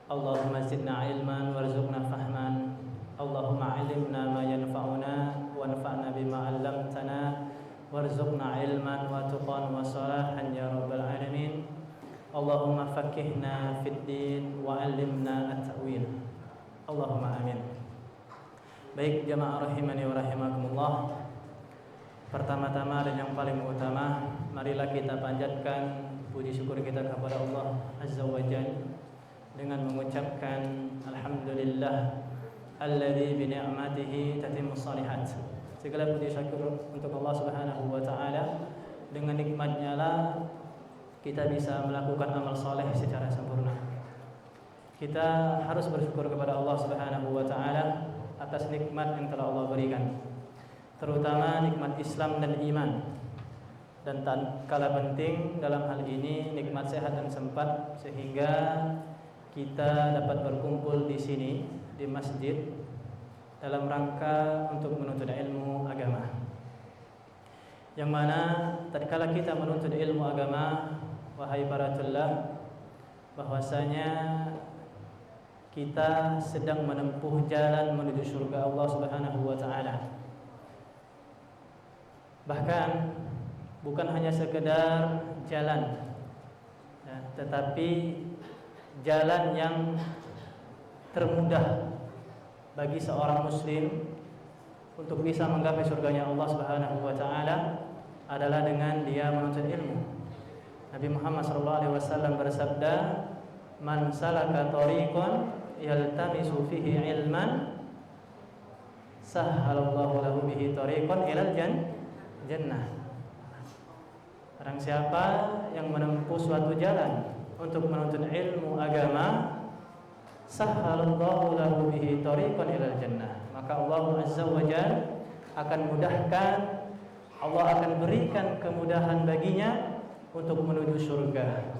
Allahumma zidna ilman warzuqna fahman. Allahumma alimna ma yanfa'una wanfa'na bima 'allamtana warzuqna ilman wa tuqan wa salahan ya rabbal alamin. Allahumma faqihna fid din wa 'allimna at-ta'wil. Allahumma amin. Baik jamaah rahimani wa rahimakumullah. Pertama-tama dan yang paling utama, marilah kita panjatkan puji syukur kita kepada Allah Azza wa Jalla dengan mengucapkan alhamdulillah alladzi bi ni'matihi tatimmus shalihat. Segala puji syukur untuk Allah Subhanahu wa taala, dengan nikmat-Nya lah kita bisa melakukan amal saleh secara sempurna. Kita harus bersyukur kepada Allah Subhanahu wa taala atas nikmat yang telah Allah berikan, terutama nikmat Islam dan iman. Dan tak kalah penting dalam hal ini nikmat sehat dan sempat, sehingga kita dapat berkumpul di sini di masjid dalam rangka untuk menuntut ilmu agama. Yang mana tatkala kita menuntut ilmu agama, wahai para tulab, bahwasanya kita sedang menempuh jalan menuju surga Allah Subhanahu wa taala. Bahkan bukan hanya sekedar jalan, ya, tetapi jalan yang termudah bagi seorang muslim untuk bisa menggapai surganya Allah Subhanahu wa taala adalah dengan dia menuntut ilmu. Nabi Muhammad SAW bersabda, "Man salaka tariqan yaltamisu fihi ilman, sahhalallahu lahu bihi tariqan ilal jannah." Barang siapa yang menempuh suatu jalan untuk menuntut ilmu agama, sahhalallahu lahu bihi tariqan ilal jannah, maka Allah Azza wa Jalla akan mudahkan, Allah akan berikan kemudahan baginya untuk menuju surga.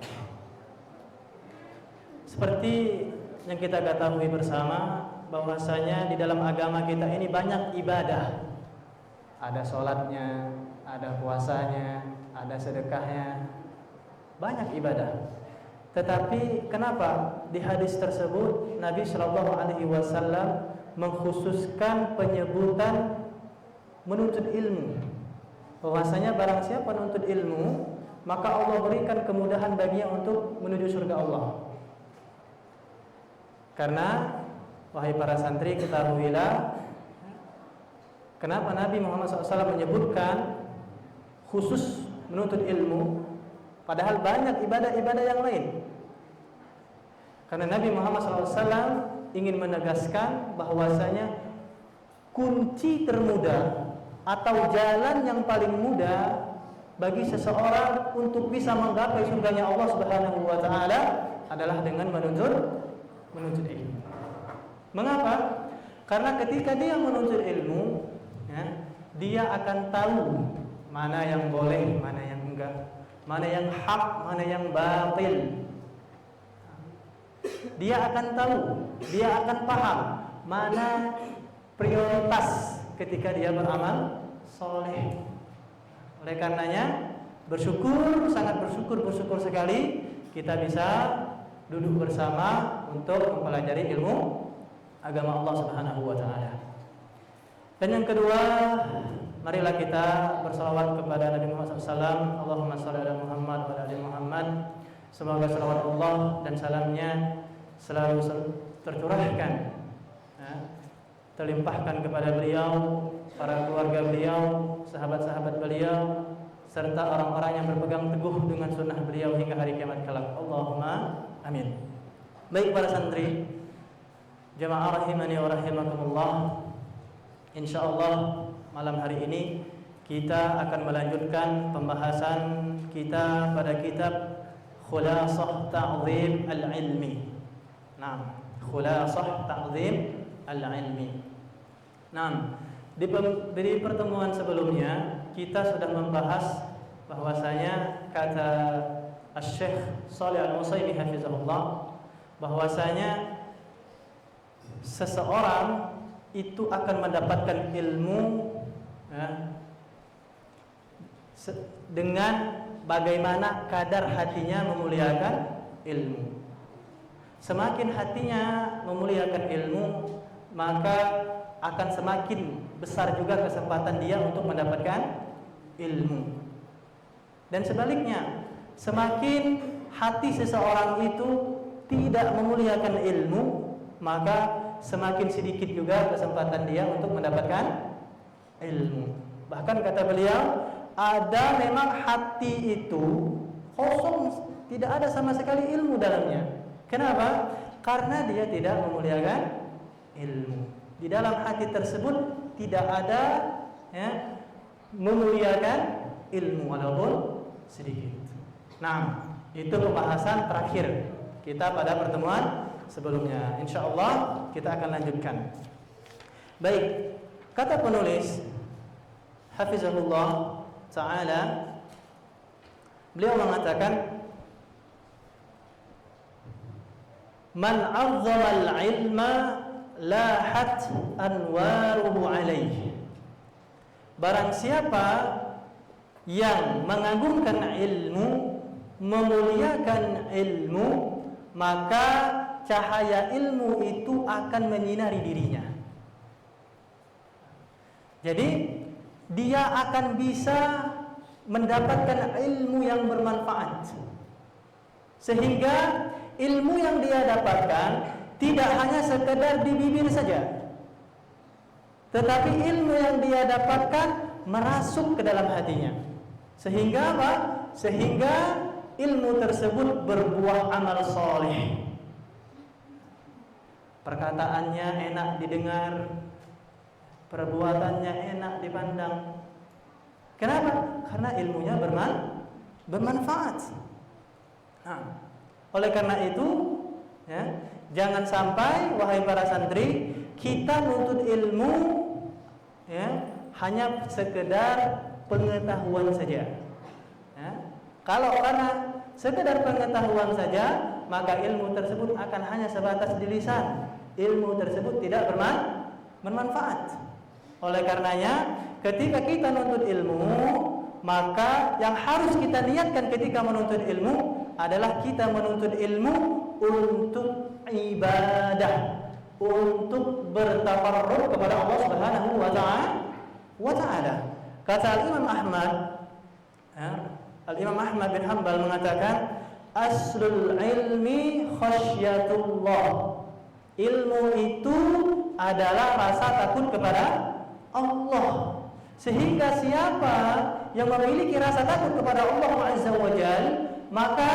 Seperti yang kita ketahui bersama, bahwasanya di dalam agama kita ini banyak ibadah. Ada sholatnya, ada puasanya, ada sedekahnya, banyak ibadah. Tetapi kenapa di hadis tersebut Nabi Shallallahu Alaihi Wasallam mengkhususkan penyebutan menuntut ilmu? Bahwasanya barang siapa menuntut ilmu, maka Allah berikan kemudahan baginya untuk menuju surga Allah. Karena wahai para santri, ketahuilah kenapa Nabi Muhammad SAW menyebutkan khusus menuntut ilmu, padahal banyak ibadah-ibadah yang lain. Karena Nabi Muhammad SAW ingin menegaskan bahwasanya kunci termudah atau jalan yang paling mudah bagi seseorang untuk bisa menggapai surganya Allah Subhanahu wa taala adalah dengan menuntut ilmu. Mengapa? Karena ketika dia menuntut ilmu, ya, dia akan tahu mana yang boleh, mana yang enggak, mana yang hak, mana yang batil. Dia akan tahu, dia akan paham mana prioritas ketika dia beramal soleh. Oleh karenanya sangat bersyukur sekali kita bisa duduk bersama untuk mempelajari ilmu agama Allah Subhanahu wa taala. Dan yang kedua, marilah kita bersalawat kepada Nabi Muhammad SAW. Allahumma shalli ala Muhammad wa ala ali Muhammad. Semoga salawat Allah dan salamnya selalu tercurahkan, ya, terlimpahkan kepada beliau, para keluarga beliau, sahabat-sahabat beliau, serta orang-orang yang berpegang teguh dengan sunnah beliau hingga hari kiamat kelak. Allahumma amin. Baik para santri, jamaah rahimani wa rahimakumullah, insyaallah malam hari ini kita akan melanjutkan pembahasan kita pada kitab Khulasah Ta'zim Al-Ilmi. Nah, Khulasah Ta'zim Al-Ilmi. Nah, di pertemuan sebelumnya kita sudah membahas bahwasanya kata Asy-Syaikh Shalih Al-Utsaimin hafizahullah, bahwasanya seseorang itu akan mendapatkan ilmu, ya, dengan bagaimana kadar hatinya memuliakan ilmu. semakin hatinya memuliakan ilmu, maka akan semakin besar juga kesempatan dia untuk mendapatkan ilmu. Dan sebaliknya, semakin hati seseorang itu tidak memuliakan ilmu, maka semakin sedikit juga kesempatan dia untuk mendapatkan ilmu. Bahkan kata beliau, ada memang hati itu kosong, tidak ada sama sekali ilmu dalamnya. Kenapa? Karena dia tidak memuliakan ilmu. Di dalam hati tersebut tidak ada memuliakan ilmu walaupun sedikit. Nah, itu pembahasan terakhir kita pada pertemuan sebelumnya. InsyaAllah kita akan lanjutkan. Baik, kata penulis Hafizahullah Ta'ala, beliau mengatakan, man azzamal ilma lahat anwaruhu alaihi. Barang siapa yang mengagungkan ilmu, memuliakan ilmu, maka cahaya ilmu itu akan menyinari dirinya. Jadi dia akan bisa mendapatkan ilmu yang bermanfaat, sehingga ilmu yang dia dapatkan tidak hanya sekedar di bibir saja, tetapi ilmu yang dia dapatkan merasuk ke dalam hatinya. Sehingga apa? Sehingga ilmu tersebut berbuah amal soleh. Perkataannya enak didengar, perbuatannya enak dipandang. Kenapa? Karena ilmunya bermanfaat. Nah, oleh karena itu, jangan sampai wahai para santri, kita nuntut ilmu hanya sekedar pengetahuan saja. Kalau karena sekedar pengetahuan saja, maka ilmu tersebut akan hanya sebatas di lisan. Ilmu tersebut tidak bermanfaat. Oleh karenanya, ketika kita menuntut ilmu, maka yang harus kita niatkan ketika menuntut ilmu adalah kita menuntut ilmu untuk ibadah, untuk bertafarruq kepada Allah Subhanahu wa ta'ala. Kata Al-Imam Ahmad bin Hanbal mengatakan, aslul ilmi khasyatullah. Ilmu itu adalah rasa takut kepada Allah. Sehingga siapa yang memiliki rasa takut kepada Allah Azza wa Jalla, maka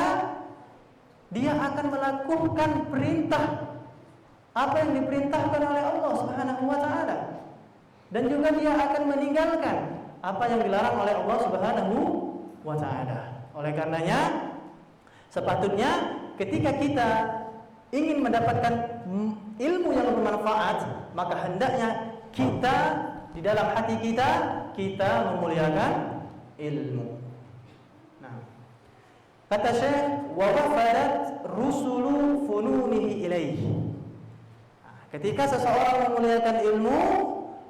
dia akan melakukan perintah apa yang diperintahkan oleh Allah Subhanahu wa ta'ala, dan juga dia akan meninggalkan apa yang dilarang oleh Allah Subhanahu wa ta'ala. Oleh karenanya, sepatutnya ketika kita ingin mendapatkan ilmu yang bermanfaat, maka hendaknya kita di dalam hati kita memuliakan ilmu. Nah, kata Syekh, wa wafadat rusulu fununihi ilaihi. Ketika seseorang memuliakan ilmu,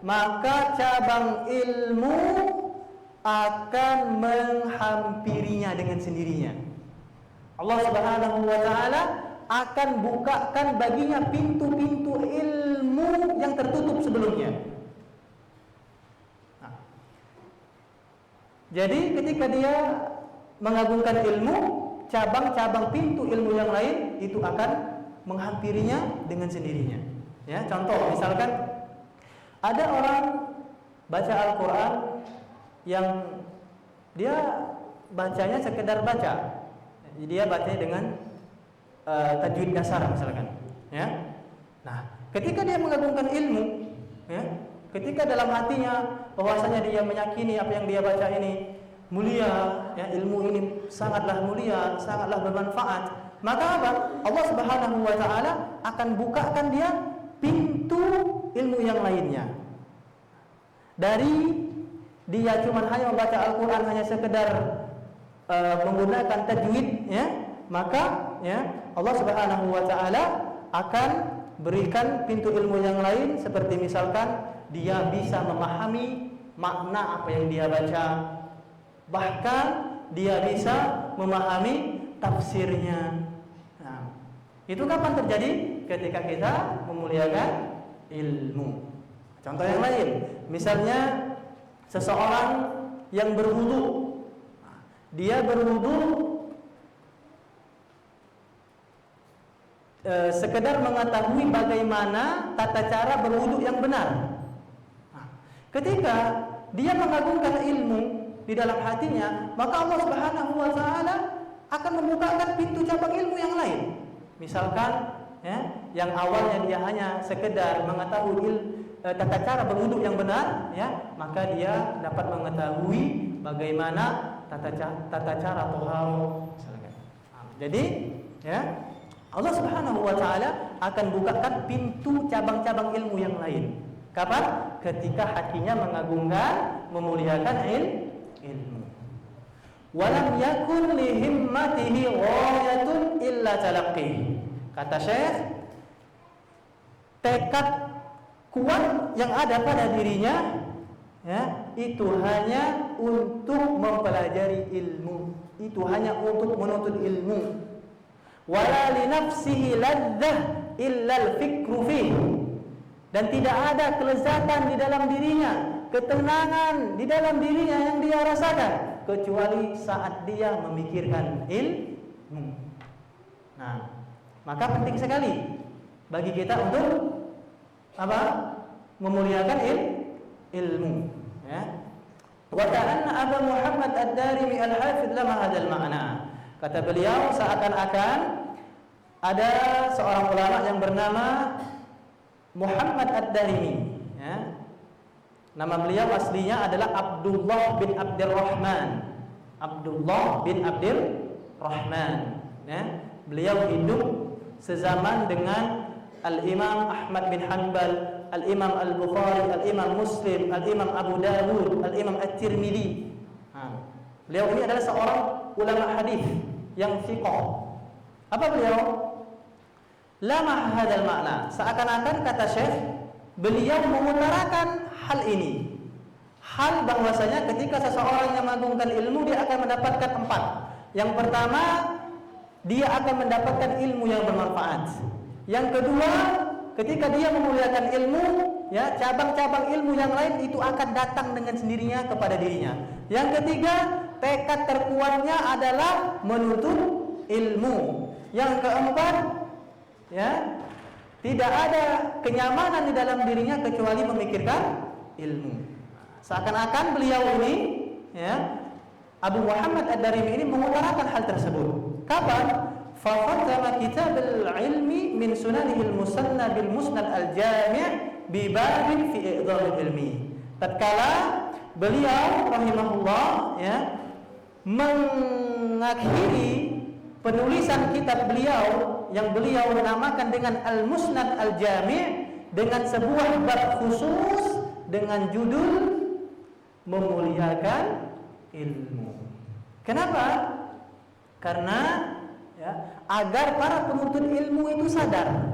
maka cabang ilmu akan menghampirinya dengan sendirinya. Allah Subhanahu wa ta'ala akan bukakan baginya pintu-pintu ilmu yang tertutup sebelumnya. Jadi ketika dia mengagungkan ilmu, cabang-cabang pintu ilmu yang lain itu akan menghampirinya dengan sendirinya. Ya, contoh misalkan ada orang baca Al-Quran yang dia bacanya sekedar baca, dia bacanya dengan tajwid dasar misalkan. Ya, nah ketika dia mengagungkan ilmu, ketika dalam hatinya bahwasanya dia meyakini apa yang dia baca ini mulia, ilmu ini sangatlah mulia, sangatlah bermanfaat, maka apa? Allah Subhanahu wa ta'ala akan bukakan dia pintu ilmu yang lainnya. Dari dia cuma hanya membaca Al-Quran hanya sekedar menggunakan tajwid, maka Allah Subhanahu wa ta'ala akan berikan pintu ilmu yang lain, seperti misalkan dia bisa memahami makna apa yang dia baca, bahkan dia bisa memahami tafsirnya. Nah, Itu kapan terjadi? Ketika kita memuliakan ilmu. Contoh yang lain, misalnya seseorang yang berwudu, dia berwudu sekedar mengetahui bagaimana tata cara berwudu yang benar. Ketika dia mengagungkan ilmu di dalam hatinya, maka Allah Subhanahu wa taala akan membukakan pintu cabang ilmu yang lain. Misalkan ya, yang awalnya dia hanya sekedar mengetahui tata cara berwudu yang benar, ya, maka dia dapat mengetahui bagaimana tata cara taharah. Jadi, ya, Allah Subhanahu wa taala akan bukakan pintu cabang-cabang ilmu yang lain. Kapan? Ketika hatinya mengagungkan, memuliakan ilmu. Walam yakun li himmatihi ghayatun illa talaqqih. Kata Syekh, tekad kuat yang ada pada dirinya, ya, itu hanya untuk mempelajari ilmu. Itu hanya untuk menuntut ilmu. Wala li nafsihi ladzah illa al-fikru fihi. Dan tidak ada kelezatan di dalam dirinya, ketenangan di dalam dirinya yang dia rasakan kecuali saat dia memikirkan ilmu. Nah, maka penting sekali bagi kita untuk apa? Memuliakan ilmu, ya. Wa ta'anna Abu Muhammad Ad-Darimi Al-Hafidh lama hadzal ma'na. Kata beliau, seakan-akan ada seorang ulama yang bernama Muhammad Ad-Darimi, ya. Nama beliau aslinya adalah Abdullah bin Abdurrahman. Abdullah bin Abdurrahman, ya. Beliau hidup sezaman dengan Al-Imam Ahmad bin Hanbal, Al-Imam Al-Bukhari, Al-Imam Muslim, Al-Imam Abu Dawud, Al-Imam At-Tirmidzi. Beliau ini adalah seorang ulama hadis yang thiqah. Apa beliau? Lama hadzal makna. Seakan-akan kata Syekh, beliau mengutarakan hal ini. Hal bahwasanya ketika seseorang yang mengagungkan ilmu, dia akan mendapatkan 4. Yang pertama, dia akan mendapatkan ilmu yang bermanfaat. Yang kedua, ketika dia memuliakan ilmu, ya, cabang-cabang ilmu yang lain itu akan datang dengan sendirinya kepada dirinya. Yang ketiga, tekad terkuatnya adalah menuntut ilmu. Yang keempat, ya, tidak ada kenyamanan di dalam dirinya kecuali memikirkan ilmu. Seakan-akan beliau ini, ya, Abu Muhammad Ad-Darimi ini mengutarakan hal tersebut. Kapan? Fa-khatama kitab al-ilmi min sunanihil musanna bil musnad al-jami' bi babin fi i'dham ilmi. Tatkala beliau rahimahullah, ya, mengakhiri penulisan kitab beliau yang beliau namakan dengan Al-Musnad Al-Jami' dengan sebuah bab khusus dengan judul memuliakan ilmu. Kenapa? Karena, ya, agar para penuntut ilmu itu sadar,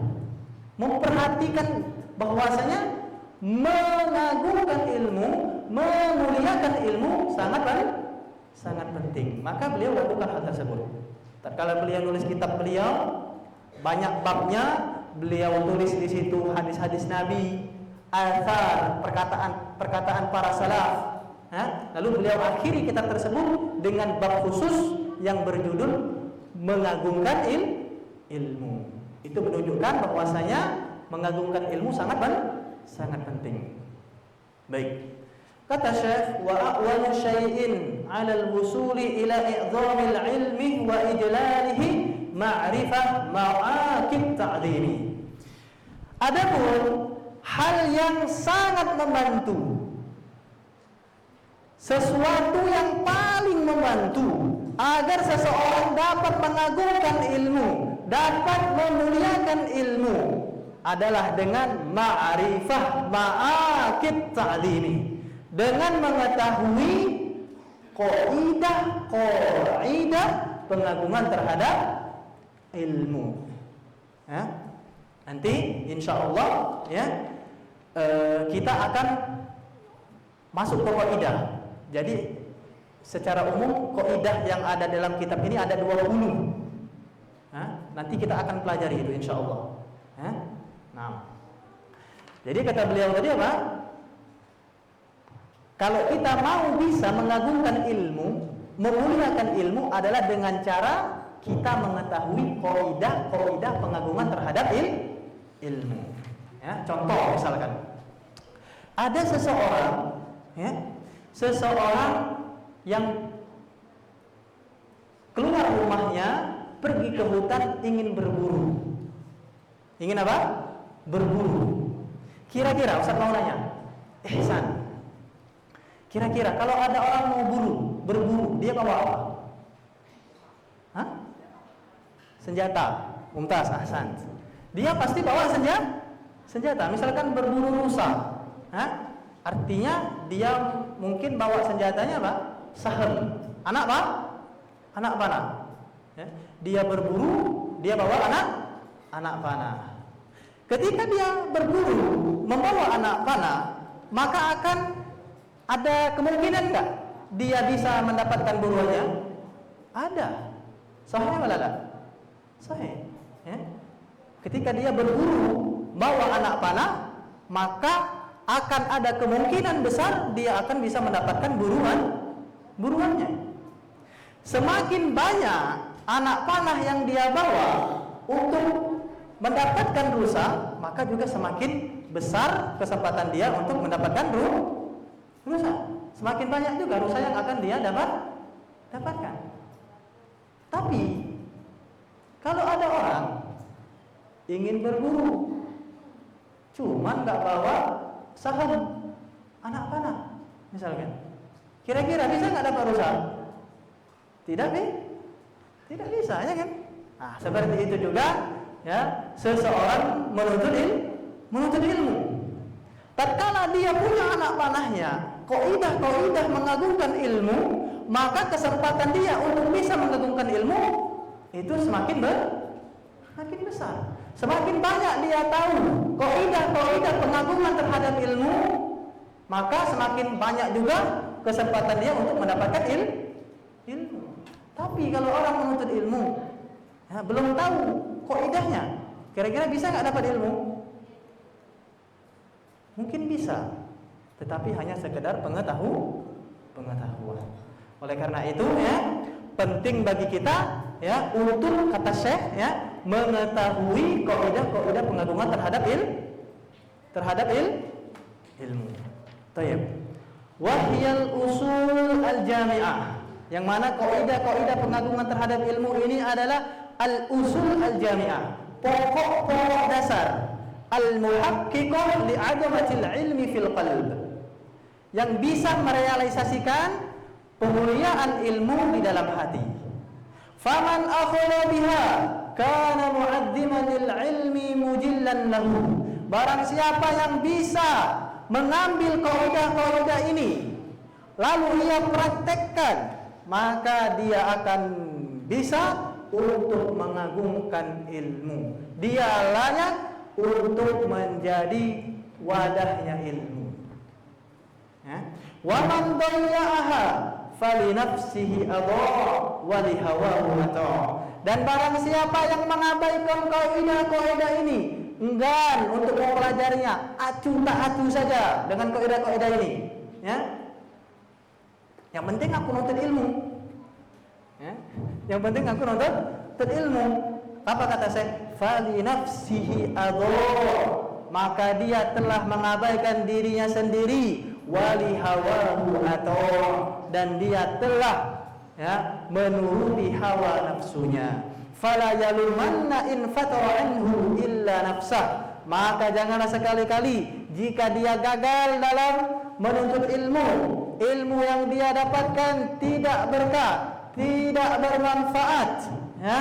memperhatikan bahwasanya mengagungkan ilmu, memuliakan ilmu sangat penting. Maka beliau lakukan hal tersebut. Tatkala beliau nulis kitab beliau, banyak babnya, beliau tulis di situ hadis-hadis Nabi, athar, perkataan para salaf. Lalu beliau akhiri kitab tersebut dengan bab khusus yang berjudul mengagungkan ilmu. Itu menunjukkan bahwasanya mengagungkan ilmu sangat penting. Baik. Kata Syekh, wa a'walu syai'in 'ala al-wusuli ila i'dhamil ilmi wa ijlalihi ma'rifah ma'akib ta'dhimi. Adapun hal yang sangat membantu, sesuatu yang paling membantu agar seseorang dapat mengagungkan ilmu, dapat memuliakan ilmu adalah dengan ma'rifah ma'akib ta'dhimi, dengan mengetahui kaidah pengagungan terhadap ilmu. Ya. Nanti insyaallah, ya, kita akan masuk ke kaidah. Jadi secara umum kaidah yang ada dalam kitab ini ada 20. Nanti kita akan pelajari itu insya Allah. Nah, jadi kata beliau tadi apa? Kalau kita mau bisa mengagungkan ilmu, memuliakan ilmu adalah dengan cara kita mengetahui kaidah pengagungan terhadap ilmu. Ya, contoh misalkan ada seseorang yang keluar rumahnya pergi ke hutan ingin berburu. Ingin apa? Berburu. Kira-kira Ustaz mau nanya, Ihsan, kira-kira kalau ada orang mau berburu, dia bawa apa? Hah? Senjata. Mumtaz, ahsan. Dia pasti bawa senjata. Misalkan berburu rusa. Artinya dia mungkin bawa senjatanya apa? Sahem. Anak apa? Anak panah. Ya. Dia berburu, dia bawa anak panah. Ketika dia berburu membawa anak panah, maka akan ada kemungkinan enggak dia bisa mendapatkan buruannya? Ada. Sahih atau tidak? Sahih. Ya. Ketika dia berburu bawa anak panah, maka akan ada kemungkinan besar dia akan bisa mendapatkan buruannya. Semakin banyak anak panah yang dia bawa untuk mendapatkan rusa, maka juga semakin besar kesempatan dia untuk mendapatkan rusa. Semakin banyak juga rusa yang akan dia dapatkan. Tapi kalau ada orang ingin berburu, cuman nggak bawa sahem anak panah, misalkan, kira-kira bisa nggak dapat rusa? Tidak bisa, ya kan? Nah, seperti itu juga. Ya, seseorang menuntut ilmu. Tatkala dia punya anak panahnya, kaidah mengagungkan ilmu, maka kesempatan dia untuk bisa mengagungkan ilmu itu semakin besar. Semakin banyak dia tahu kaidah pengagungan terhadap ilmu, maka semakin banyak juga kesempatan dia untuk mendapatkan ilmu. Tapi kalau orang menuntut ilmu, ya, belum tahu kaidahnya, kira-kira bisa nggak dapat ilmu? Mungkin bisa, tetapi hanya sekedar pengetahuan. Oleh karena itu, ya, penting bagi kita, ya, untuk kata Syekh, ya, mengetahui kaidah pengagungan terhadap ilmu. Tayyib. Wahyal usul al-jami'ah, yang mana kaidah pengagungan terhadap ilmu ini adalah al-usul al-jami'ah, pokok-pokok dasar, al-muhaqqiqah li'adamatil ilmi fil qalb, yang bisa merealisasikan pemuliaan ilmu di dalam hati. Faman akhadha biha kana mu'azziman lil ilmi mujillan lahu. Barang siapa yang bisa mengambil kaidah-kaidah ini lalu ia praktekkan, maka dia akan bisa untuk mengagungkan ilmu. Dia layak untuk menjadi wadahnya ilmu. Wa man dayya'aha falinafsihi adha wa lihawahu ata. Dan barang siapa yang mengabaikan kaidah-kaidah ini, enggan untuk mempelajarinya, acuh tak acuh saja dengan kaidah-kaidah ini, ya. Yang penting aku nuntut ilmu. Ya. Yang penting aku nuntut ilmu. Apa kata saya? Fali nafsihi adha, maka dia telah mengabaikan dirinya sendiri, wali hawahu atau, dan dia telah, ya, menuruti hawa nafsunya. Fala yalumanna in fatara anhu illa nafsah, maka janganlah sekali-kali jika dia gagal dalam menuntut ilmu yang dia dapatkan tidak berkah, tidak bermanfaat, ya.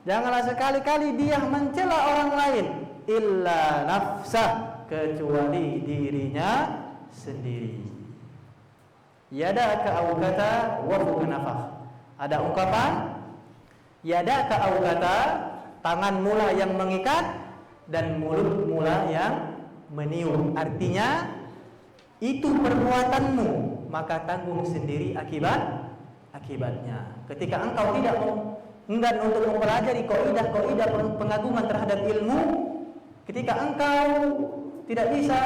Janganlah sekali-kali dia mencela orang lain, illa nafsah, kecuali dirinya sendiri. Yadaka awgata wa nafah. Ada ungkapan yadaka awgata, tangan mula yang mengikat dan mulut mula yang meniup. Artinya itu perbuatanmu, maka tanggung sendiri akibatnya. Ketika engkau tidak enggan untuk mempelajari kaidah-kaidah pengagungan terhadap ilmu, ketika engkau tidak bisa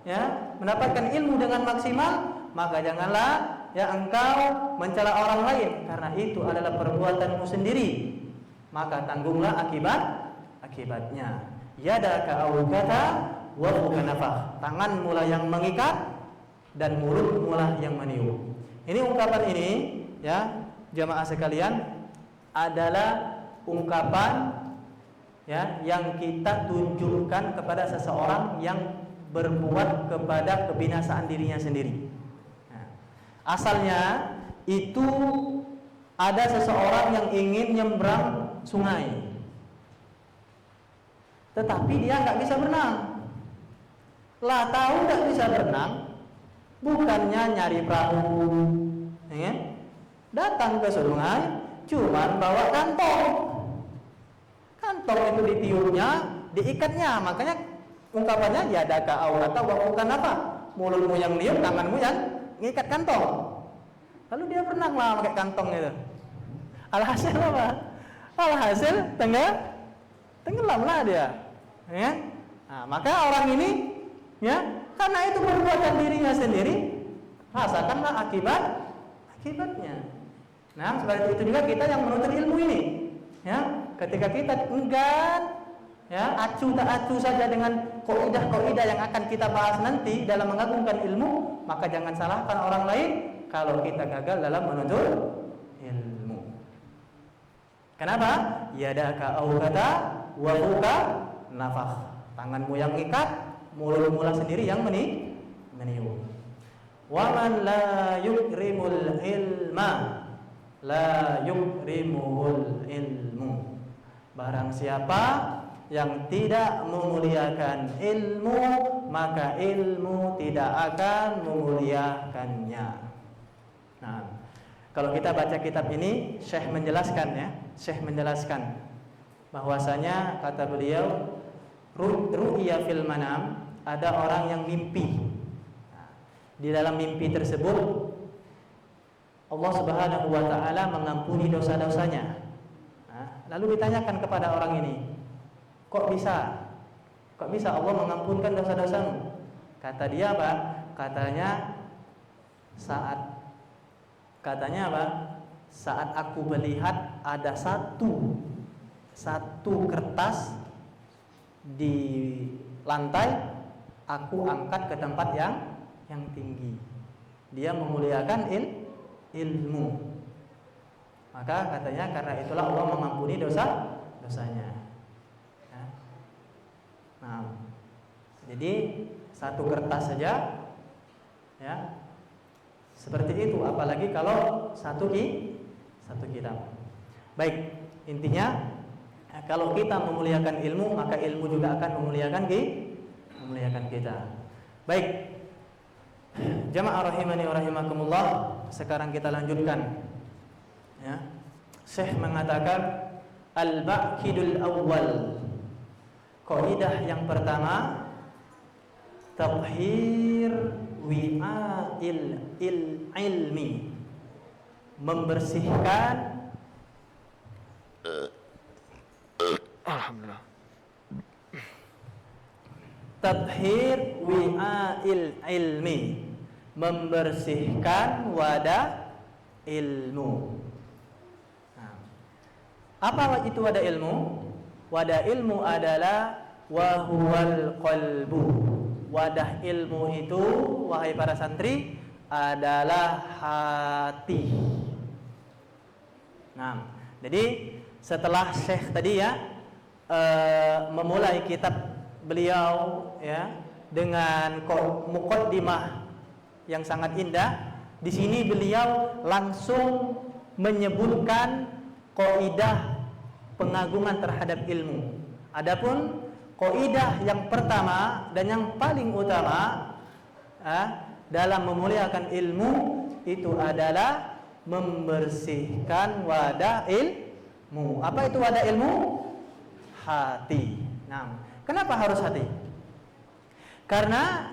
ya mendapatkan ilmu dengan maksimal, maka janganlah ya engkau mencela orang lain, karena itu adalah perbuatanmu sendiri, maka tanggunglah akibatnya. Yadaka awkata wa fukanafah, tanganmu lah yang mengikat dan mulutmu lah yang meniup. Ini ungkapan ini ya jamaah sekalian adalah ungkapan ya yang kita tunjukkan kepada seseorang yang berbuat kepada kebinasaan dirinya sendiri. Nah, asalnya itu ada seseorang yang ingin nyebrang sungai, tetapi dia nggak bisa berenang. Lah tahu nggak bisa berenang, bukannya nyari perahu, ya, datang ke sungai, cuman bawa kantong. Kantong itu ditiupnya, diikatnya, makanya ungkapannya yadaka awkata wa bukan apa? Mulutmu yang niup, tanganmu yang ngikat kantong. Lalu dia berenang lah pakai kantong itu. Alhasil apa? Alhasil tenggelamlah dia. Ya? Nah, maka orang ini ya, karena itu perbuatan dirinya sendiri, rasakanlah akibatnya. Nah, seperti itu juga kita yang menuntut ilmu ini. Ya, ketika kita enggan ya acu tak acu saja dengan kaidah-kaidah yang akan kita bahas nanti dalam mengagungkan ilmu, maka jangan salahkan orang lain kalau kita gagal dalam menuntut ilmu. Kenapa? Yadaka awkata wa fuka nafakh. Tanganmu yang ikat, mulutmu lah sendiri yang meniup. Wa man la yukrimul ilma la yukrimuhul ilmu. Barang siapa yang tidak memuliakan ilmu, maka ilmu tidak akan memuliakannya. Nah, kalau kita baca kitab ini, Syekh menjelaskan bahwasanya kata beliau, ru'ya fil manam, ada orang yang mimpi. Nah, di dalam mimpi tersebut Allah Subhanahu wa taala mengampuni dosa-dosanya. Nah, lalu ditanyakan kepada orang ini, Kok bisa Allah mengampunkan dosa-dosamu? Kata dia apa? Katanya saat aku melihat ada satu kertas di lantai, aku angkat ke tempat yang tinggi. Dia memuliakan ilmu. Maka katanya karena itulah Allah mengampuni dosanya. Nah, jadi satu kertas saja ya seperti itu, apalagi kalau satu kitab. Baik, intinya kalau kita memuliakan ilmu, maka ilmu juga akan memuliakan kita. Baik, jamaah rahimani wa rahimakumullah, sekarang kita lanjutkan ya. Syekh mengatakan al-ba'kidul awwal, kaidah yang pertama, tathhir wi'a'il ilmi, membersihkan alhamdulillah, tathhir wi'a'il ilmi, membersihkan wadah ilmu. Nah, apa itu wadah ilmu? Wadah ilmu adalah wahuwal qalbu. Wadah ilmu itu, wahai para santri, adalah hati. Nah, jadi setelah Syekh tadi ya memulai kitab beliau ya dengan muqaddimah yang sangat indah, di sini beliau langsung menyebutkan kaidah pengagungan terhadap ilmu. Adapun kaidah yang pertama dan yang paling utama dalam memuliakan ilmu itu adalah membersihkan wadah ilmu. Apa itu wadah ilmu? Hati. Nah, kenapa harus hati? Karena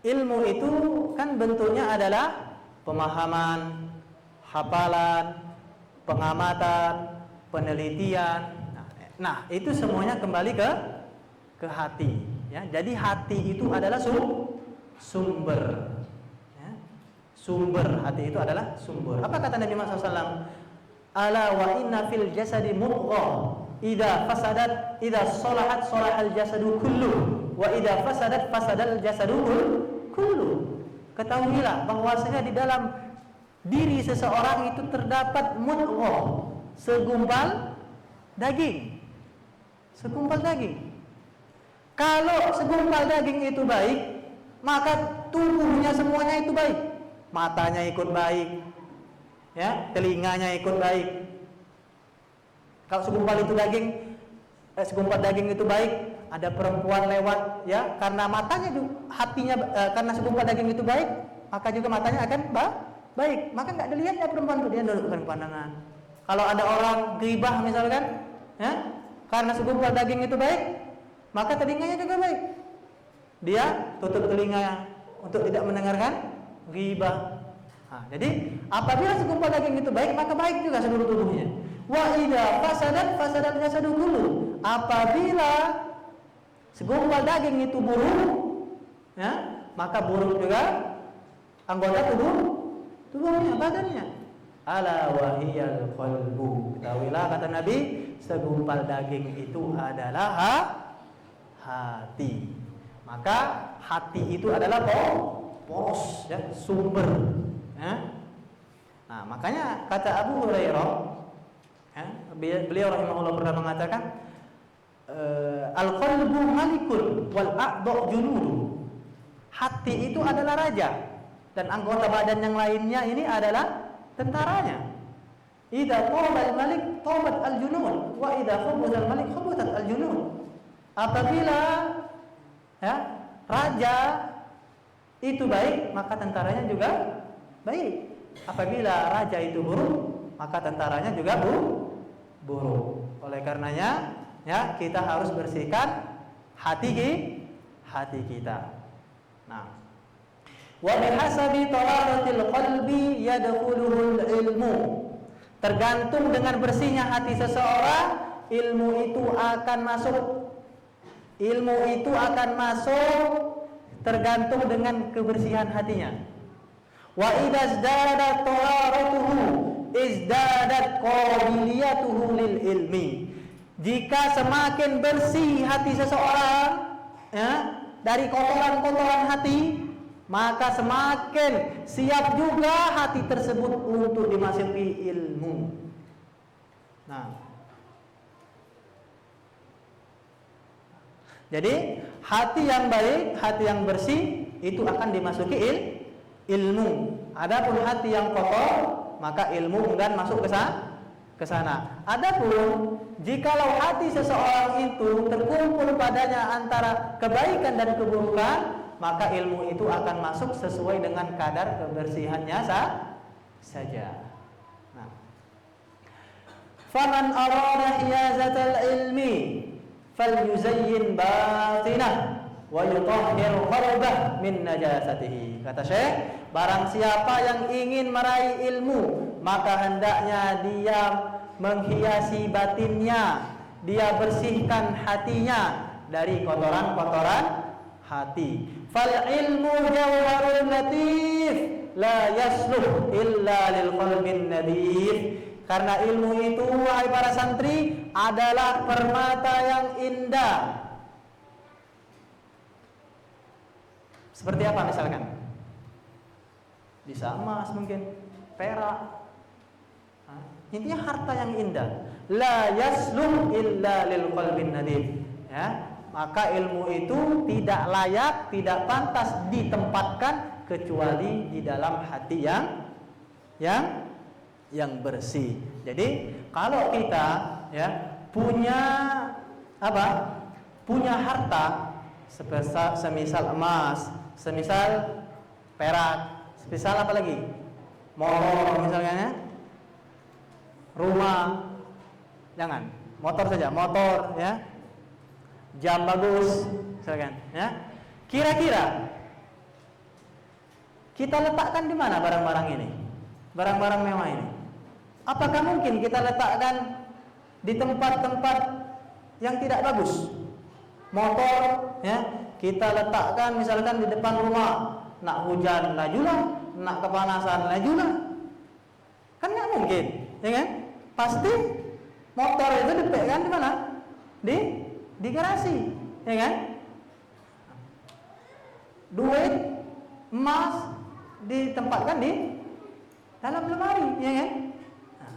ilmu itu kan bentuknya adalah pemahaman, hafalan, pengamatan, penelitian. Nah, itu semuanya kembali ke hati, ya. Jadi hati itu adalah sumber, ya. Sumber hati itu adalah sumber. Apa kata Nabi Muhammad SAW? Ala wa inna fil jasadi mudghah idza fasadat idza salahat salahal jasadu kullu wa idza fasadat fasadal jasadu kullu. Ketahuilah bahwasanya di dalam diri seseorang itu terdapat mudghah, segumpal daging. Segumpal daging. Kalau segumpal daging itu baik, maka tubuhnya semuanya itu baik. Matanya ikut baik, ya, telinganya ikut baik. Kalau segumpal daging itu baik, ada perempuan lewat, ya, karena matanya hatinya karena segumpal daging itu baik, maka juga matanya akan baik. Maka nggak dilihatnya perempuan itu, dia menundukkan pandangan. Kalau ada orang ghibah misalkan, ya, karena segumpal daging itu baik, maka telinganya juga baik. Dia tutup telinganya untuk tidak mendengarkan ghibah. Nah, jadi apabila segumpal daging itu baik, maka baik juga seluruh tubuhnya. Wa idza fasadat jasadu kullu. Apabila segumpal daging itu buruk, ya, maka buruk juga anggota tubuhnya, badannya. Ala wahiyal qalbu. Ketahuilah kata Nabi, segumpal daging itu adalah hati. Maka hati itu adalah poros, ya, sumber, ya. Nah, makanya kata Abu Hurairah, ya, beliau rahimahullah pernah mengatakan, al-qalbu malikun wal a'dha' junudu. Hati itu adalah raja dan anggota badan yang lainnya ini adalah tentaranya. Idza tawbal malik tawbat al-junud wa idza khabutha al-malik khabutat al-junud. Apabila, ya, raja itu baik, maka tentaranya juga baik. Apabila raja itu buruk, maka tentaranya juga buruk. Oleh karenanya, ya, kita harus bersihkan hati kita. Nah, wa bihasabi taharatil qalbi yadkhuluhul ilmu. Tergantung dengan bersihnya hati seseorang, ilmu itu akan masuk. Ilmu itu akan masuk tergantung dengan kebersihan hatinya. Wa idza izdadat taharatuhu izdadat qabiliyatuhu lil ilmi. Jika semakin bersih hati seseorang, ya, dari kotoran-kotoran hati, maka semakin siap juga hati tersebut untuk dimasuki ilmu. Nah, jadi hati yang baik, hati yang bersih itu akan dimasuki ilmu. Adapun hati yang kotor, maka ilmu enggan masuk ke sana. Adapun jikalau hati seseorang itu terkumpul padanya antara kebaikan dan keburukan, maka ilmu itu akan masuk sesuai dengan kadar kebersihannya saja. Nah, faman arada hiyazatal ilmi falyuzayyin batinah wa yutahhir qalbah min najasatihi. Kata Syekh, barang siapa yang ingin meraih ilmu, maka hendaknya dia menghiasi batinnya, dia bersihkan hatinya dari kotoran-kotoran hati. Fal ilmu jawharun latif la yasluh illa lil qalbin nadif. Karena ilmu itu, wahai para santri, adalah permata yang indah. Seperti apa misalkan? Bisa emas mungkin, perak. Intinya harta yang indah. La yasluh illa lil qalbin nadif. Ya, maka ilmu itu tidak layak, tidak pantas ditempatkan kecuali di dalam hati yang bersih. Jadi kalau kita, ya, punya apa? Punya harta semisal emas, semisal perak, semisal apa lagi? Motor misalnya, ya? Rumah. Jangan, motor saja, motor, ya. Jam bagus misalkan, ya. Kira-kira kita letakkan di mana barang-barang ini? Barang-barang mewah ini? Apakah mungkin kita letakkan di tempat-tempat yang tidak bagus. Motor ya, kita letakkan misalkan di depan rumah, nak hujan lajulah, nak kepanasan lajulah. Kan nggak mungkin, ya kan? Pasti motor itu dipekkan di mana? Di garasi, ya kan? Duit, emas ditempatkan di dalam lemari, ya kan? Nah,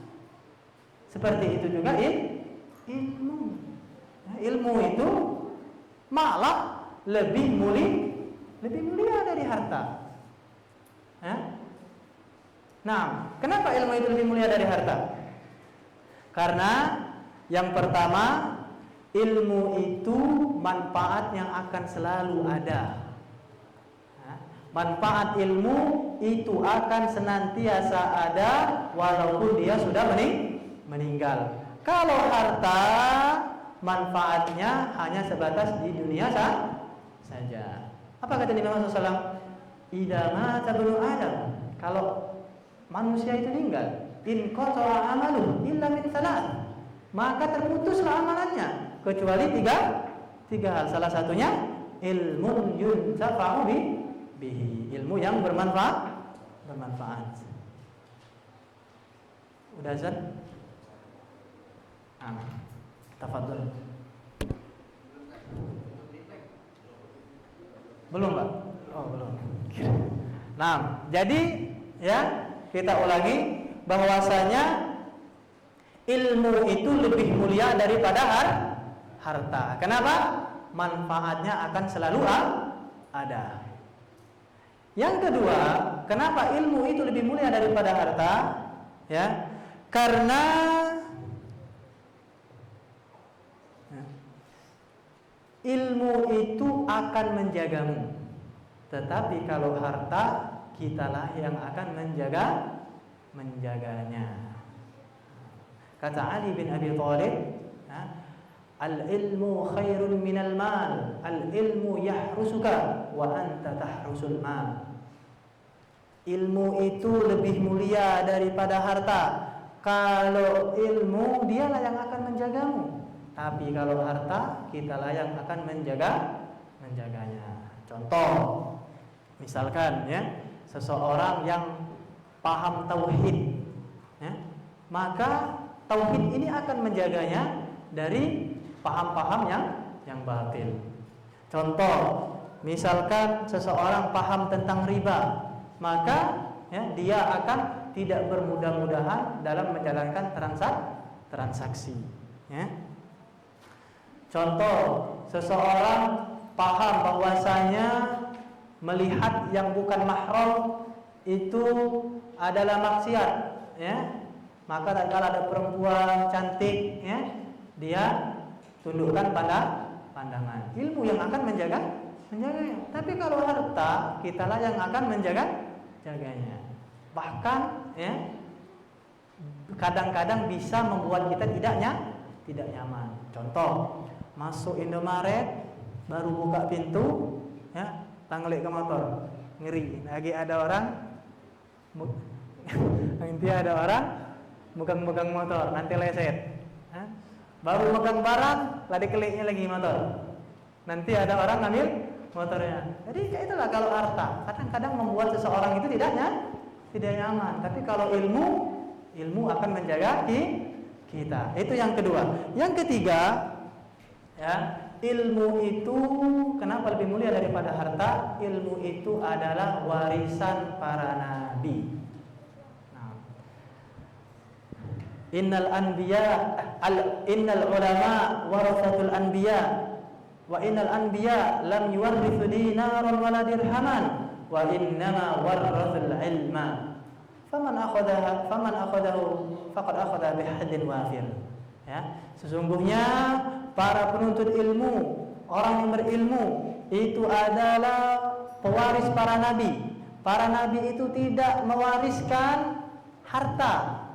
seperti itu juga ilmu. Nah, ilmu itu malah lebih mulia dari harta. Nah, kenapa ilmu itu lebih mulia dari harta? Karena yang pertama, ilmu itu manfaat yang akan selalu ada. Manfaat ilmu itu akan senantiasa ada walaupun dia sudah meninggal. Kalau harta, manfaatnya hanya sebatas di dunia saja. Apa kata Nabi Muhammad SAW? Idza mata ibnu Adam, kalau manusia itu meninggal, in qata'a amaluhu illa min thalath, maka terputuslah amalannya kecuali tiga hal. Salah satunya ilmu yuntafa'u bihi, ilmu yang bermanfaat. Udah Zan? Tafadhol. Belum, Pak? Oh, belum. Nah, jadi ya, kita ulangi bahwasanya ilmu itu lebih mulia daripada harta. Kenapa? Manfaatnya akan selalu ada. Yang kedua, kenapa ilmu itu lebih mulia daripada harta? Ya, karena ilmu itu akan menjagamu. Tetapi kalau harta, kitalah yang akan menjaganya. Kata Ali bin Abi Thalib, al-ilmu khairun minal mal, al-ilmu yahrusuka wa anta tahrusul mal. Ilmu itu lebih mulia daripada harta. Kalau ilmu, dialah yang akan menjagamu. Tapi kalau harta, kitalah yang akan menjaganya. Contoh, misalkan ya, seseorang yang paham tauhid, ya, maka tauhid ini akan menjaganya dari paham-paham yang batil. Contoh, misalkan seseorang paham tentang riba, maka ya, dia akan tidak bermudah-mudahan dalam menjalankan transaksi. Ya. Contoh, seseorang paham bahwasanya melihat yang bukan mahram itu adalah maksiat, ya. Maka tatkala ada perempuan cantik, ya, dia tundukkan pandangan. Ilmu yang akan menjaganya. Tapi kalau harta, kitalah yang akan menjaganya. Bahkan, ya, kadang-kadang bisa membuat kita tidak nyaman. Contoh, masuk Indomaret, baru buka pintu, ya, tanglik ke motor, ngeri. Lagi ada orang, nanti ada orang megang motor, nanti leset. Baru megang barang, lagi keliknya lagi motor, nanti ada orang ngambil motornya. Jadi kayak itulah kalau harta, kadang-kadang membuat seseorang itu tidak nyaman. Tapi kalau ilmu akan menjaga kita. Itu yang kedua. Yang ketiga, ya, ilmu itu kenapa lebih mulia daripada harta? Ilmu itu adalah warisan para nabi. Innal ulama warathatul anbiya wa innal anbiya lam yuwarrithu dinaran wala dirhaman wa innama warrathul ilma faman akhadahu faqad akhadha bihaddin wafir. Ya, sesungguhnya para penuntut ilmu, orang yang berilmu itu adalah pewaris para nabi. Para nabi itu tidak mewariskan harta.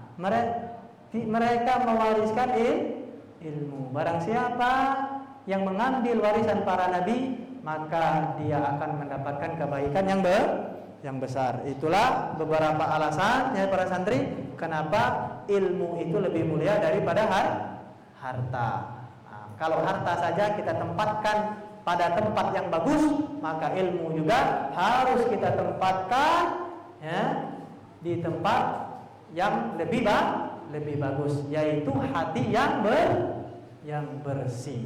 Mereka mewariskan ilmu. Barang siapa yang mengambil warisan para nabi, maka dia akan mendapatkan kebaikan yang besar. Itulah beberapa alasan ya para santri, kenapa ilmu itu lebih mulia daripada harta. Nah, kalau harta saja kita tempatkan pada tempat yang bagus, maka ilmu juga harus kita tempatkan ya di tempat yang lebih bagus, yaitu hati yang bersih.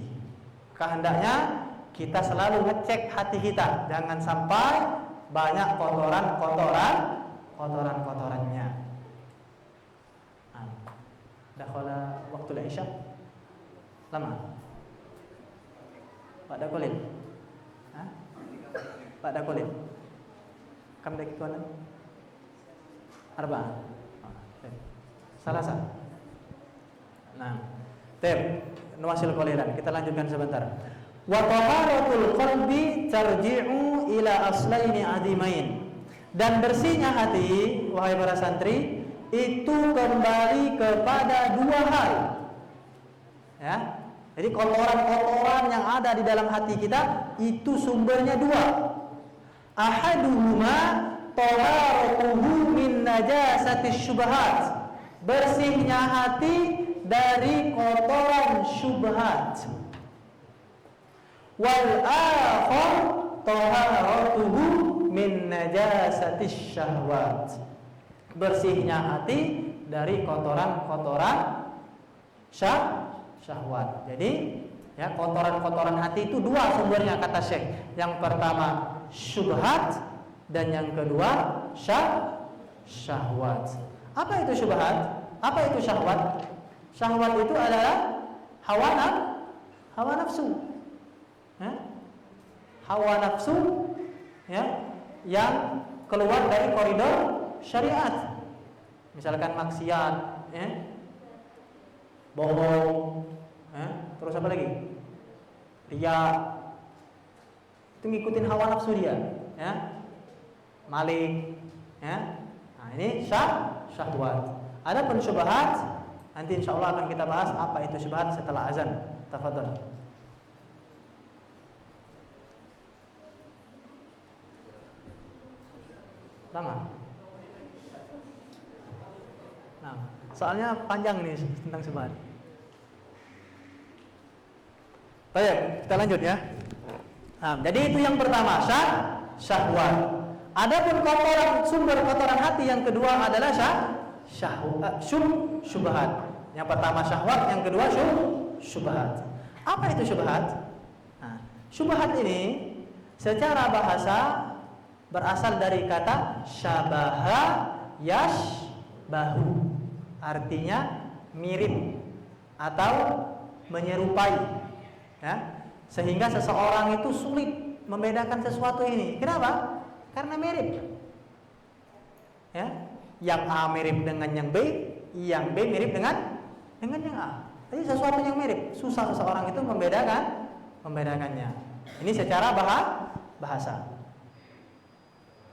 Kehendaknya kita selalu ngecek hati kita, jangan sampai banyak kotorannya. Dakhala waktu Isya lama. Pak Dakolin. Pak Dakolin. Kam dak ikuan? Arba'ah. Salasa. Nah, nuwasil qalilan. Kita lanjutkan sebentar. Wa taharatul qalbi tarji'u ila aslaini adimain. Dan bersihnya hati, wahai para santri, itu kembali kepada dua hal. Ya. Jadi kotoran-kotoran yang ada di dalam hati kita itu sumbernya dua. Ahaduhuma taharatuhu min najasati syubhat. Bersihnya hati dari kotoran syubhat. Wal akhar taharatuhu min najasati syahwat. Bersihnya hati dari kotoran-kotoran syahwat. Jadi ya, kotoran-kotoran hati itu dua sumbernya kata Syekh. Yang pertama syubhat dan yang kedua syahwat. Apa itu syubhat? Apa itu syahwat? Syahwat itu adalah hawa nafsu. Ya? Hawa nafsu ya, yang keluar dari koridor syariat. Misalkan maksiat, ya, bohong, terus apa lagi? Riya, itu ngikutin hawa nafsu dia, ya. Maling, ya. Nah, ini syahwat. Adapun syubhat, nanti insyaallah akan kita bahas apa itu syubhat setelah azan. Tafadhol. Lama. Nah, soalnya panjang nih tentang syubhat. Baik, kita lanjut ya. Nah, jadi itu yang pertama, syahwat. Adapun sumber kotoran hati yang kedua adalah syubhat. Yang pertama syahwat, yang kedua syubhat. Apa itu syubhat? Nah, syubhat ini secara bahasa berasal dari kata syabaha yashbahu. Artinya mirip atau menyerupai, ya, sehingga seseorang itu sulit membedakan sesuatu ini. Kenapa? Karena mirip, ya, yang A mirip dengan yang B, yang B mirip dengan yang A. Jadi sesuatu yang mirip, susah seseorang itu membedakannya. Ini secara bahasa.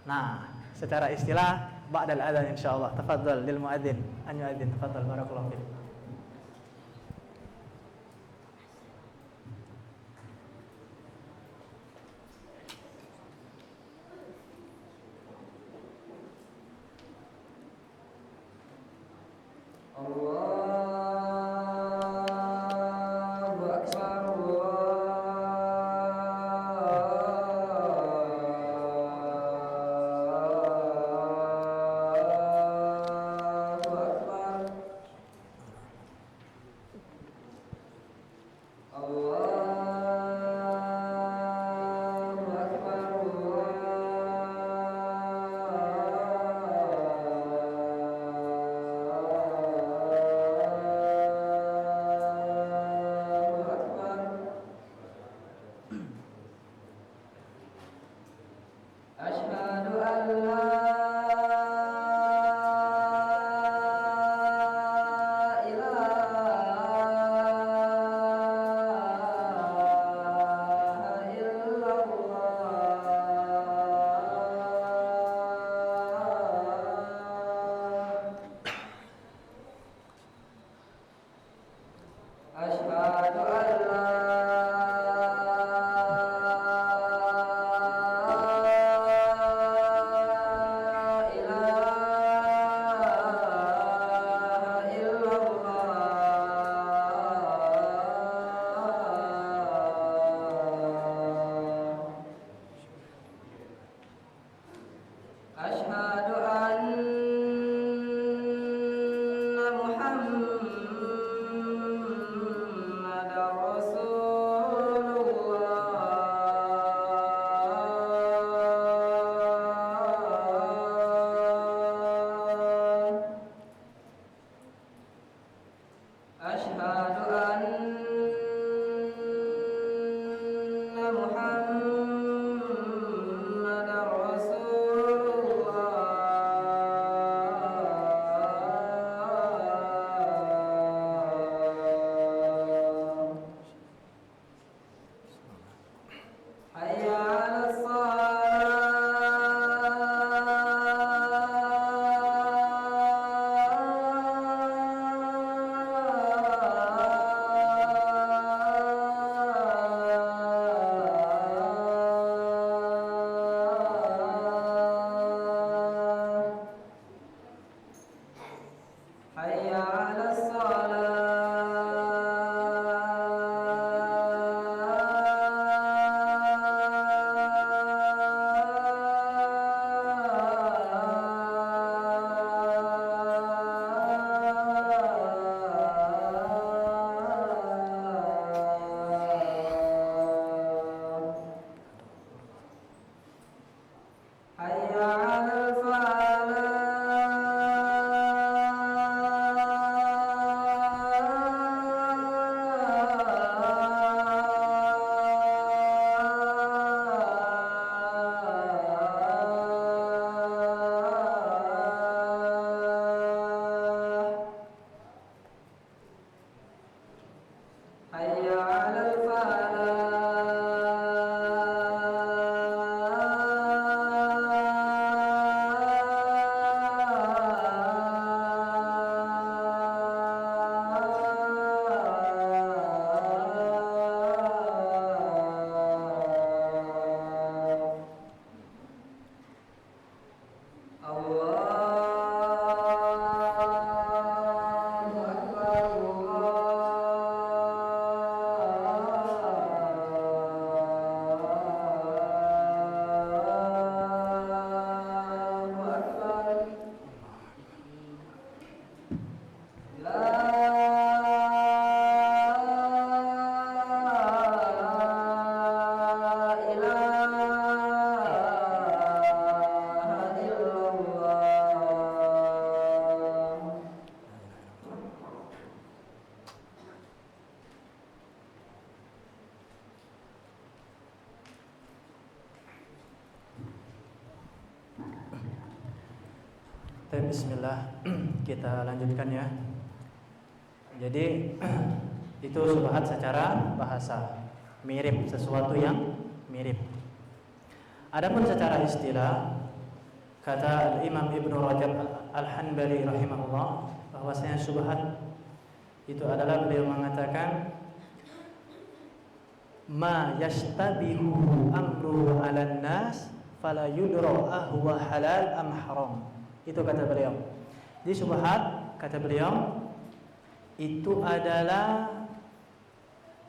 Nah, secara istilah ba'dal adzan insyaallah. Tafadhal lil muadzin an yuadzin. Tafadhal barakallahu fiik. Bismillah, kita lanjutkan ya. Jadi itu syubhat secara bahasa, mirip, sesuatu yang mirip. Adapun secara istilah, kata Imam Ibnu Rajab Al-Hanbali rahimahullah bahwasanya syubhat itu adalah, beliau mengatakan, ma yashtabihu amruhu 'alan nas fala yudra ahwa halal am haram. Itu kata beliau. Jadi syubhat, kata beliau, itu adalah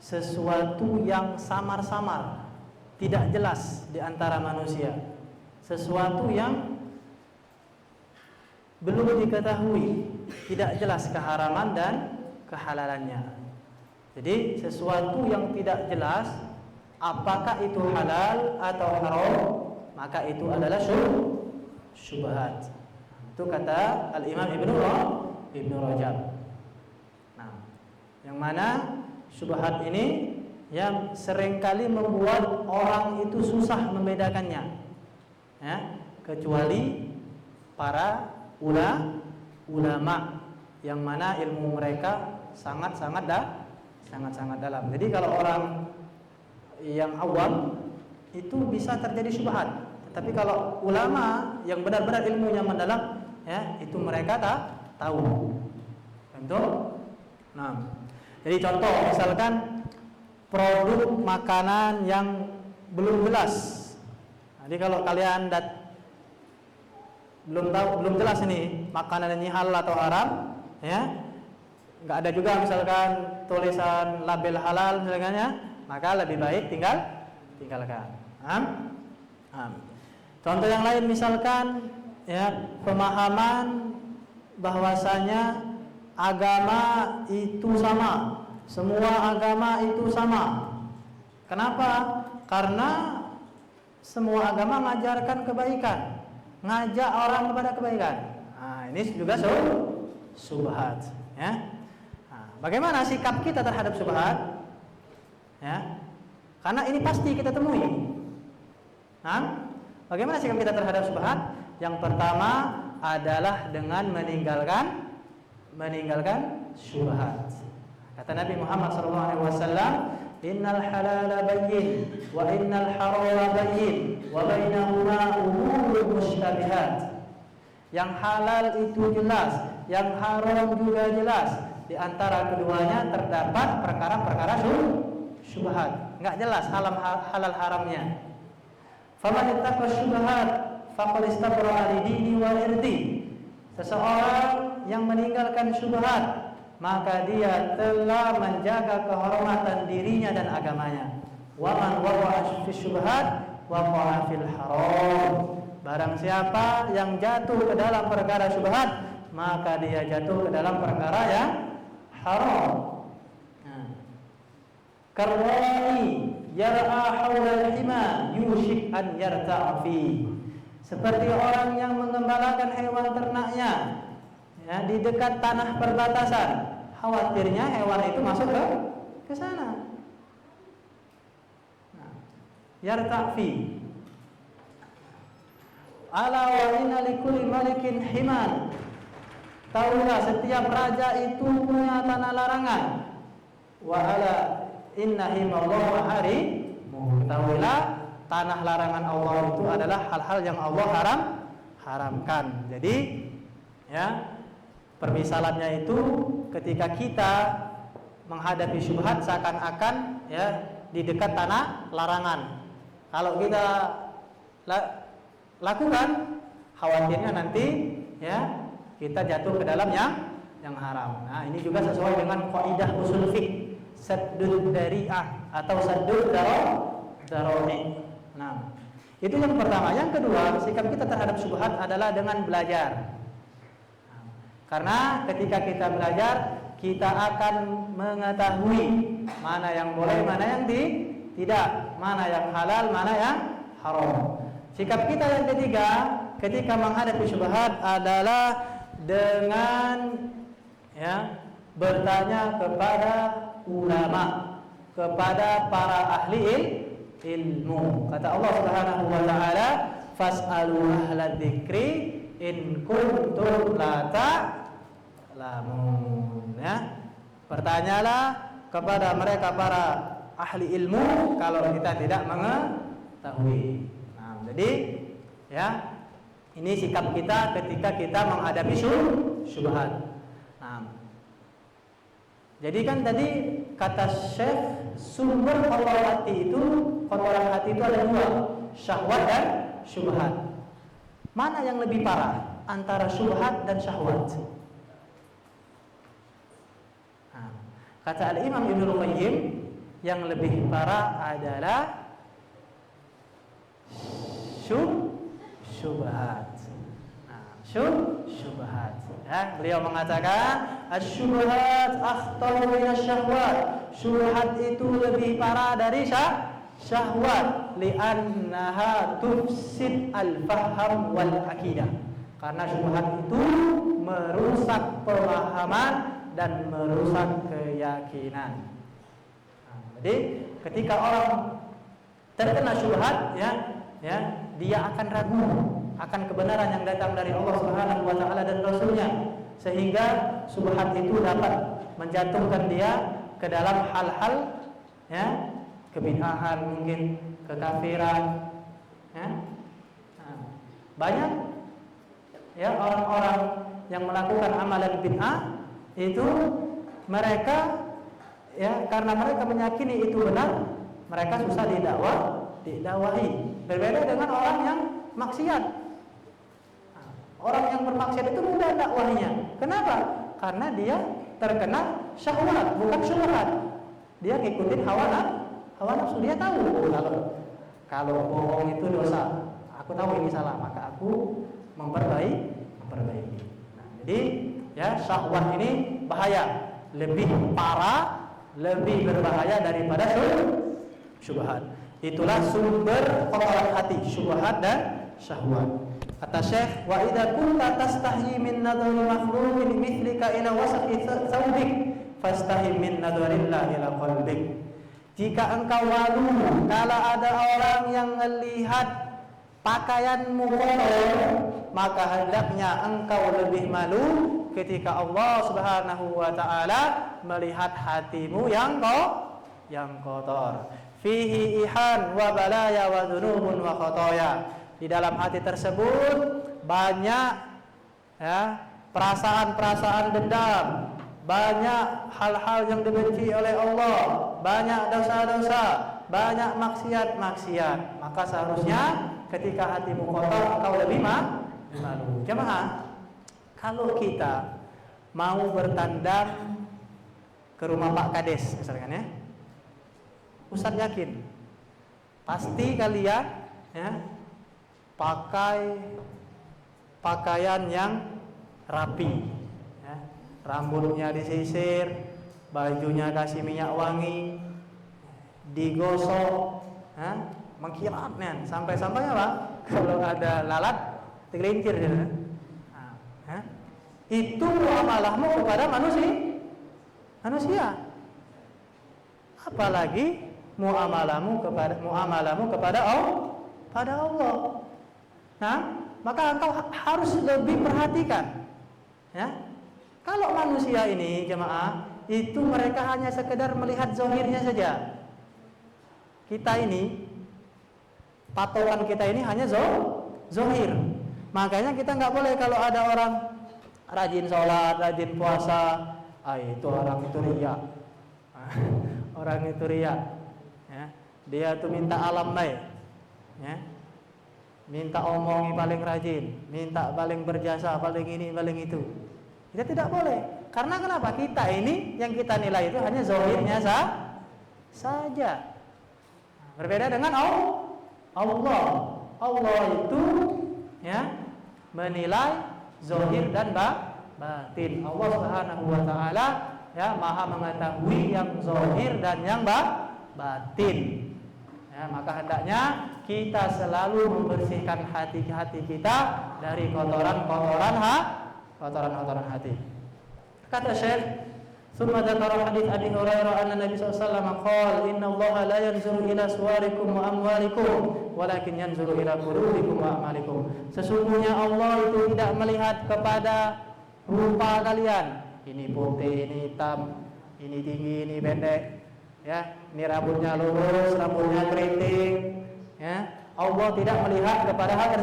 sesuatu yang samar-samar, tidak jelas di antara manusia. Sesuatu yang belum diketahui, tidak jelas keharaman dan kehalalannya. Jadi sesuatu yang tidak jelas apakah itu halal atau haram, maka itu adalah syubhat. Itu kata Al-Imam Ibnu Rajab. Nah, yang mana syubhat ini yang seringkali membuat orang itu susah membedakannya, ya, kecuali para ulama yang mana ilmu mereka sangat-sangat dalam. Jadi kalau orang yang awam itu bisa terjadi syubhat. Tapi kalau ulama yang benar-benar ilmunya mendalam, ya, itu mereka tak tahu. Betul? Nah, jadi contoh misalkan produk makanan yang belum jelas. Jadi kalau kalian belum jelas ini makanan ini halal atau haram, ya, nggak ada juga misalkan tulisan label halal misalnya, maka lebih baik tinggalkan. Contoh yang lain misalkan, ya, pemahaman bahwasanya agama itu sama, semua agama itu sama. Kenapa? Karena semua agama mengajarkan kebaikan, ngajak orang kepada kebaikan. Nah, ini juga syubhat, ya. Nah, bagaimana sikap kita terhadap syubhat? Ya, karena ini pasti kita temui. Nah, bagaimana sikap kita terhadap syubhat? Yang pertama adalah dengan meninggalkan syubhat. Kata Nabi Muhammad SAW, innal halala bayyin wa innal harama bayyin wa bainahuma umurun mushtabihat. Yang halal itu jelas, yang haram juga jelas. Di antara keduanya terdapat perkara-perkara syubhat. Enggak jelas halal haramnya. Faman ittaqa syubhat faqad istabra'a lidini wa irdi. Seseorang yang meninggalkan syubhat, maka dia telah menjaga kehormatan dirinya dan agamanya. Wa man waqa'a fi syubhat waqa'a fil haram. Barang siapa yang jatuh ke dalam perkara syubhat, maka dia jatuh ke dalam perkara yang haram. Karwai yar'a haula al-hima yushik an yarta'a fi. Seperti orang yang mengembalakan hewan ternaknya ya, di dekat tanah perbatasan, khawatirnya hewan itu masuk ke sana. Yarta'a fi. Ala wa inna likulli malikin himan. Tahulah setiap raja itu punya tanah larangan. Wa ala inna himallahu harim. Tahulah tanah larangan Allah itu adalah hal-hal yang Allah haramkan. Jadi ya, permisalannya itu ketika kita menghadapi syubhat seakan-akan ya di dekat tanah larangan. Kalau kita lakukan, khawatirnya nanti ya kita jatuh ke dalam yang haram. Nah, ini juga sesuai dengan kaidah usul fiqh, saddud dari'ah atau saddud daroni. Nah, itu yang pertama. Yang kedua, sikap kita terhadap syubhat adalah dengan belajar. Karena ketika kita belajar, kita akan mengetahui mana yang boleh, mana yang tidak, mana yang halal, mana yang haram. Sikap kita yang ketiga ketika menghadapi syubhat adalah dengan ya bertanya kepada ulama, kepada para ahli ilmu. Kata Allah Subhanahu wa taala, "Fas'alu ahla dzikri in kuntum la ta'lamun." Ya. Bertanyalah kepada mereka para ahli ilmu kalau kita tidak mengetahui. Jadi ya, ini sikap kita ketika kita menghadapi syubhat. Nah, jadi kan tadi kata Syekh, sumber kotoran hati itu ada dua, syahwat dan syubhat. Mana yang lebih parah antara syubhat dan syahwat? Nah, kata Al-Imam Ibnu Qayyim, yang lebih parah adalah syubhat. Nah, syubhat. Ya, beliau mengatakan asy-syubhat akhtaru minasyahwat. Syubhat itu lebih parah dari syahwat, li'annaha tufsid al-faham wal aqidah. Karena syubhat itu merusak pemahaman dan merusak keyakinan. Nah, jadi ketika orang terkena syubhat ya, dia akan ragu akan kebenaran yang datang dari Allah Subhanahu wa taala dan Rasulnya, sehingga syubhat itu dapat menjatuhkan dia ke dalam hal-hal ya kebid'ahan, mungkin kekafiran ya. Nah, banyak ya orang-orang yang melakukan amalan bid'ah itu mereka ya karena mereka meyakini itu benar, mereka susah didakwahi. Berbeda dengan orang yang maksiat. Orang yang bermaksiat itu mudah dakwahnya. Kenapa? Karena dia terkena syahwat, bukan syubhat. Dia ngikutin hawa nafsu. Dia tahu kalau bohong itu dosa. Aku tahu ini salah, maka aku memperbaiki. Nah, jadi ya syahwat ini bahaya, lebih parah, lebih berbahaya daripada syubhat. Itulah sumber kotoran hati, syubhat dan syahwat. Kata Syekh, wa idza kunta tastahyi min nadhari makhluqin mithlika ila wasfi thawbik fastahi min nadharillah ila qalbik. Jika engkau malu kala ada orang yang melihat pakaianmu kotor, maka hendaknya engkau lebih malu ketika Allah Subhanahu wa taala melihat hatimu yang yang kotor. Fihi ihan wa balaya wa dzunubun wa khotoya. Di dalam hati tersebut banyak ya, perasaan-perasaan dendam, banyak hal-hal yang dibenci oleh Allah, banyak dosa-dosa, banyak maksiat-maksiat. Maka seharusnya ketika hatimu kotor engkau lebih malu. Jemaah, kalau kita mau bertandang ke rumah Pak Kades misalkan ya, Ustaz yakin pasti kalian ya pakai pakaian yang rapi ya, rambutnya disisir, bajunya kasih minyak wangi, digosok ya, mengkilat nih, sampai-sampai apa kalau ada lalat tergelincir ya. Nah, itu muamalahmu kepada manusia. Apalagi muamalahmu kepada Allah. Nah, maka engkau harus lebih perhatikan. Ya. Kalau manusia ini jemaah itu mereka hanya sekedar melihat zahirnya saja. Kita ini patokan kita ini hanya zahir. Makanya kita nggak boleh kalau ada orang rajin sholat, rajin puasa, itu orang itu riya. Orang itu riya. Ya. Dia tuh minta alam baik. Ya. Minta omongi paling rajin, minta paling berjasa, paling ini, paling itu. Kita tidak boleh. Karena kenapa? Kita ini yang kita nilai itu hanya zahirnya saja. Berbeda dengan Allah. Allah itu ya menilai zahir dan batin. Allah Subhanahu wa taala ya Maha mengetahui yang zahir dan yang batin. Ya, maka hendaknya kita selalu membersihkan hati-hati kita dari kotoran-kotoran hati. Kata Syekh, "Tsumma dzakara hadits Abi Hurairah anna Nabi sallallahu alaihi wasallam qala inna Allaha la yanzuru ila suwarikum wa amwalikum walakin yanzuru ila qulubikum wa a'malikum." Sesungguhnya Allah itu tidak melihat kepada rupa kalian. Ini putih, ini hitam, ini tinggi, ini pendek. Ya, ini rambutnya lurus, rambutnya keriting. Ya, Allah tidak melihat kepada hal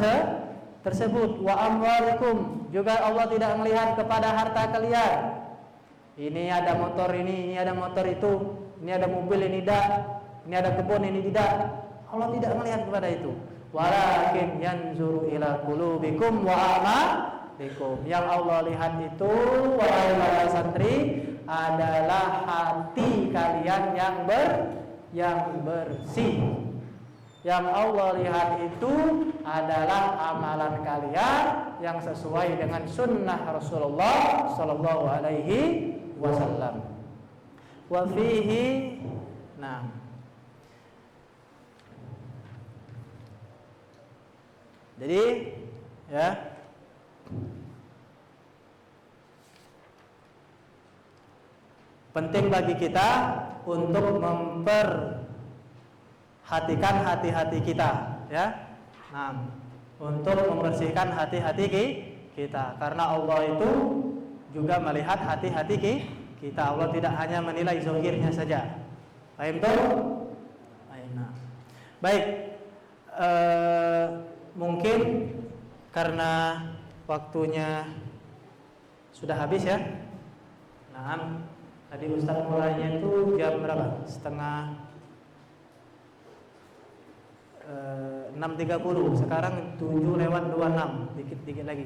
tersebut. Wa amwalikum, juga Allah tidak melihat kepada harta kalian. Ini ada motor ini ada motor itu, ini ada mobil ini tidak, ini ada kebun ini tidak. Allah tidak melihat kepada itu. Walakin yanzuru ila qulubikum wa a'malikum. Yang Allah lihat itu wahai para santri adalah hati kalian yang bersih. Yang Allah lihat itu adalah amalan kalian yang sesuai dengan sunnah Rasulullah Sallallahu Alaihi Wasallam. Wa fihi, nah, jadi ya penting bagi kita untuk memperhatikan hati-hati kita, ya. Nah, untuk membersihkan hati-hati kita, karena Allah itu juga melihat hati-hati kita. Allah tidak hanya menilai zahirnya saja. Paham tuh? Nah. Baik, mungkin karena waktunya sudah habis ya. Nah, tadi Ustaz mulainya itu jam berapa? 6.30. Sekarang 7:26, dikit-dikit lagi.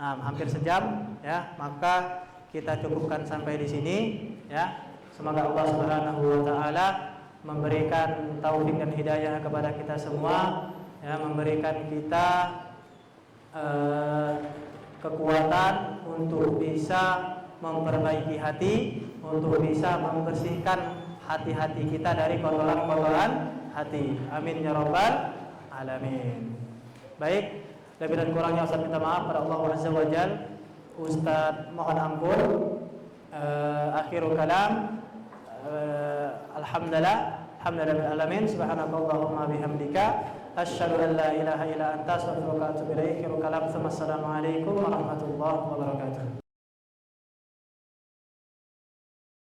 Nah, hampir sejam ya. Maka kita cukupkan sampai di sini ya. Semoga Allah Subhanahu wa taala memberikan taufik dan hidayah kepada kita semua ya, memberikan kita kekuatan untuk bisa memperbaiki hati, untuk bisa membersihkan hati-hati kita dari kotoran-kotoran hati. Amin ya rabbal alamin. Baik, lebih dan kurangnya Ustaz minta maaf pada Allah Azza wa Jalla. Ustaz mohon ampun. Akhirul kalam, alhamdulillah alamin. Subhanakallahumma bihamdika asyhadu an la ilaha illa anta astaghfiruka wa atubu ilaik. Akhirul kalam. Assalamualaikum warahmatullahi wabarakatuh.